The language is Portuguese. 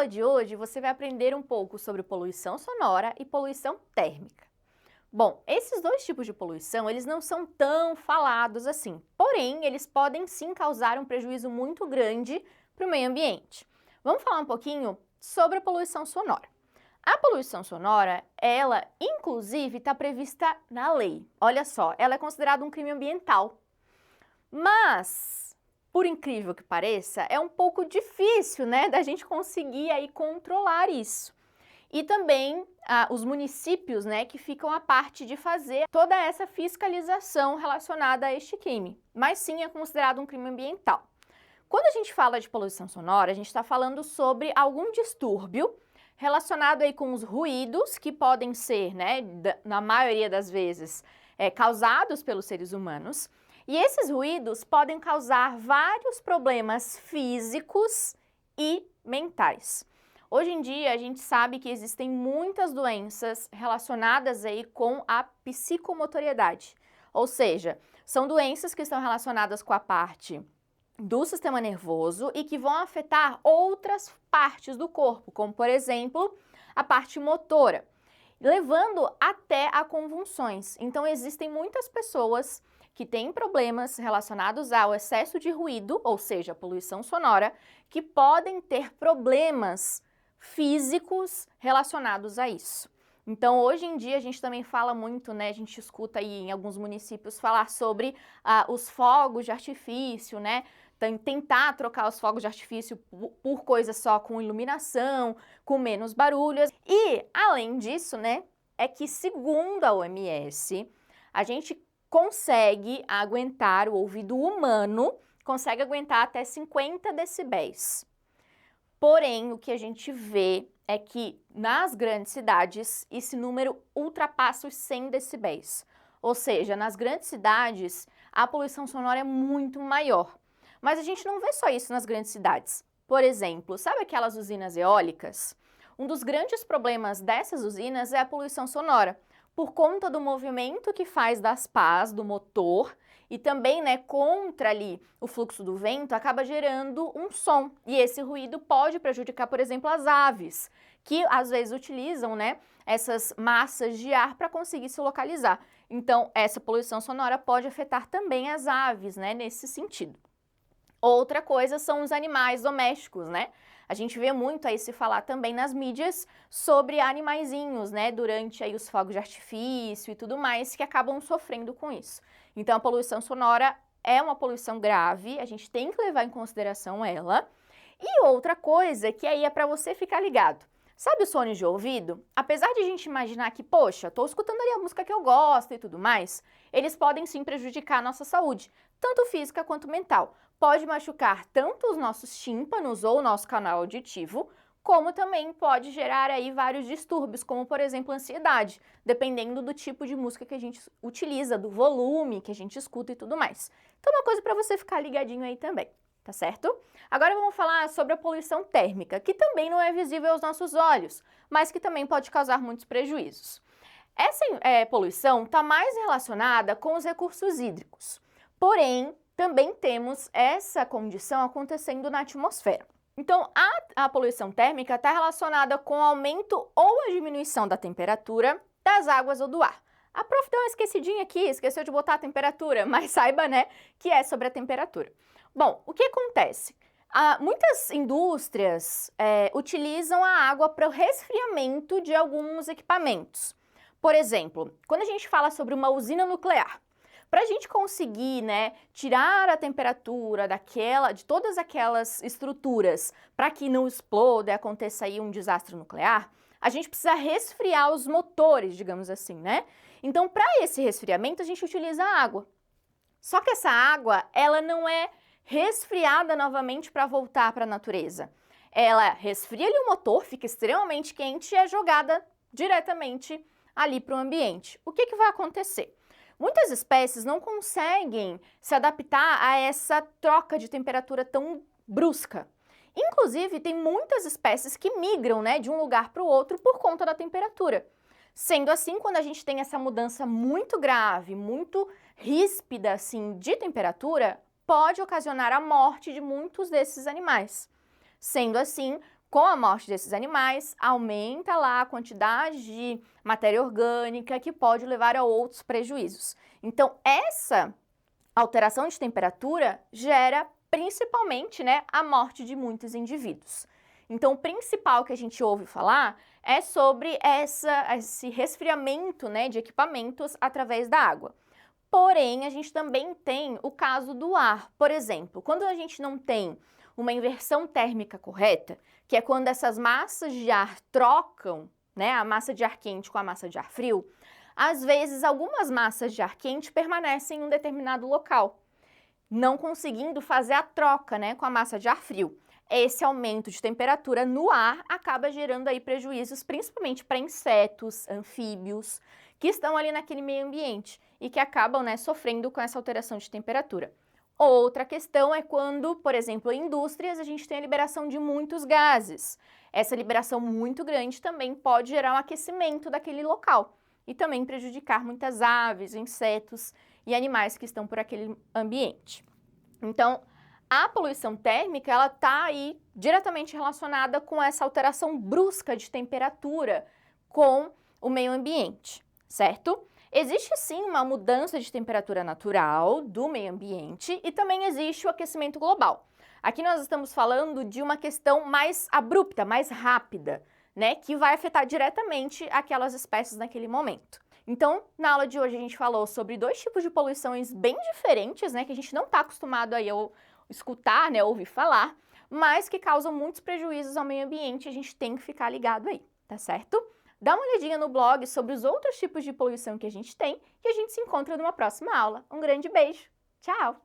aula de hoje você vai aprender um pouco sobre poluição sonora e poluição térmica. Bom, esses dois tipos de poluição, eles não são tão falados assim, porém, eles podem sim causar um prejuízo muito grande para o meio ambiente. Vamos falar um pouquinho sobre a poluição sonora. A poluição sonora, ela inclusive está prevista na lei. Olha só, ela é considerada um crime ambiental. Mas, por incrível que pareça, é um pouco difícil, né, da gente conseguir aí controlar isso. E também os municípios, né, que ficam a parte de fazer toda essa fiscalização relacionada a este crime. Mas sim é considerado um crime ambiental. Quando a gente fala de poluição sonora, a gente está falando sobre algum distúrbio relacionado aí com os ruídos que podem ser, né, na maioria das vezes, causados pelos seres humanos. E esses ruídos podem causar vários problemas físicos e mentais. Hoje em dia, a gente sabe que existem muitas doenças relacionadas aí com a psicomotoriedade. Ou seja, são doenças que estão relacionadas com a parte do sistema nervoso e que vão afetar outras partes do corpo, como, por exemplo, a parte motora, levando até a convulsões. Então, existem muitas pessoas que têm problemas relacionados ao excesso de ruído, ou seja, poluição sonora, que podem ter problemas físicos relacionados a isso. Então, hoje em dia, a gente também fala muito, né, a gente escuta aí em alguns municípios falar sobre os fogos de artifício, né, tentar trocar os fogos de artifício por coisas só com iluminação, com menos barulhos. E, além disso, né, é que segundo a OMS, a gente consegue aguentar, o ouvido humano consegue aguentar até 50 decibéis. Porém, o que a gente vê é que nas grandes cidades esse número ultrapassa os 100 decibéis. Ou seja, nas grandes cidades a poluição sonora é muito maior. Mas a gente não vê só isso nas grandes cidades. Por exemplo, sabe aquelas usinas eólicas? Um dos grandes problemas dessas usinas é a poluição sonora, por conta do movimento que faz das pás do motor e também, né, contra ali o fluxo do vento, acaba gerando um som. E esse ruído pode prejudicar, por exemplo, as aves, que às vezes utilizam, né, essas massas de ar para conseguir se localizar. Então, essa poluição sonora pode afetar também as aves, né, nesse sentido. Outra coisa são os animais domésticos, né? A gente vê muito aí se falar também nas mídias sobre animaizinhos, né, durante aí os fogos de artifício e tudo mais, que acabam sofrendo com isso. Então, a poluição sonora é uma poluição grave, a gente tem que levar em consideração ela. E outra coisa que aí é para você ficar ligado. Sabe os fones de ouvido? Apesar de a gente imaginar que, poxa, tô escutando ali a música que eu gosto e tudo mais, eles podem sim prejudicar a nossa saúde, tanto física quanto mental. Pode machucar tanto os nossos tímpanos ou o nosso canal auditivo, como também pode gerar aí vários distúrbios, como por exemplo ansiedade, dependendo do tipo de música que a gente utiliza, do volume que a gente escuta e tudo mais. Então uma coisa para você ficar ligadinho aí também. Tá certo? Agora vamos falar sobre a poluição térmica, que também não é visível aos nossos olhos, mas que também pode causar muitos prejuízos. Essa poluição está mais relacionada com os recursos hídricos, porém, também temos essa condição acontecendo na atmosfera. Então, a poluição térmica está relacionada com o aumento ou a diminuição da temperatura das águas ou do ar. A prof deu uma esquecidinha aqui, esqueceu de botar a temperatura, mas saiba, né, que é sobre a temperatura. Bom, o que acontece? Muitas indústrias utilizam a água para o resfriamento de alguns equipamentos. Por exemplo, quando a gente fala sobre uma usina nuclear, para a gente conseguir, né, tirar a temperatura de todas aquelas estruturas para que não exploda e aconteça aí um desastre nuclear, a gente precisa resfriar os motores, digamos assim, né? Então, para esse resfriamento, a gente utiliza a água. Só que essa água, ela não é resfriada novamente para voltar para a natureza. Ela resfria ali o motor, fica extremamente quente e é jogada diretamente ali para o ambiente. O que vai acontecer? Muitas espécies não conseguem se adaptar a essa troca de temperatura tão brusca. Inclusive, tem muitas espécies que migram, né, de um lugar para o outro por conta da temperatura. Sendo assim, quando a gente tem essa mudança muito grave, muito ríspida, assim, de temperatura, pode ocasionar a morte de muitos desses animais. Sendo assim, Com a morte desses animais, aumenta lá a quantidade de matéria orgânica que pode levar a outros prejuízos. Então, essa alteração de temperatura gera principalmente, né, a morte de muitos indivíduos. Então, o principal que a gente ouve falar é sobre esse resfriamento, né, de equipamentos através da água. Porém, a gente também tem o caso do ar. Por exemplo, quando a gente não tem uma inversão térmica correta, que é quando essas massas de ar trocam, né, a massa de ar quente com a massa de ar frio, às vezes algumas massas de ar quente permanecem em um determinado local, não conseguindo fazer a troca, né, com a massa de ar frio. Esse aumento de temperatura no ar acaba gerando aí prejuízos principalmente para insetos, anfíbios, que estão ali naquele meio ambiente e que acabam, né, sofrendo com essa alteração de temperatura. Outra questão é quando, por exemplo, em indústrias, a gente tem a liberação de muitos gases. Essa liberação muito grande também pode gerar um aquecimento daquele local e também prejudicar muitas aves, insetos e animais que estão por aquele ambiente. Então, a poluição térmica, ela está aí diretamente relacionada com essa alteração brusca de temperatura com o meio ambiente, certo? Existe sim uma mudança de temperatura natural do meio ambiente e também existe o aquecimento global. Aqui nós estamos falando de uma questão mais abrupta, mais rápida, né, que vai afetar diretamente aquelas espécies naquele momento. Então, na aula de hoje a gente falou sobre dois tipos de poluições bem diferentes, né, que a gente não está acostumado aí a escutar, né, ouvir falar, mas que causam muitos prejuízos ao meio ambiente e a gente tem que ficar ligado aí, tá certo? Dá uma olhadinha no blog sobre os outros tipos de poluição que a gente tem e a gente se encontra numa próxima aula. Um grande beijo! Tchau!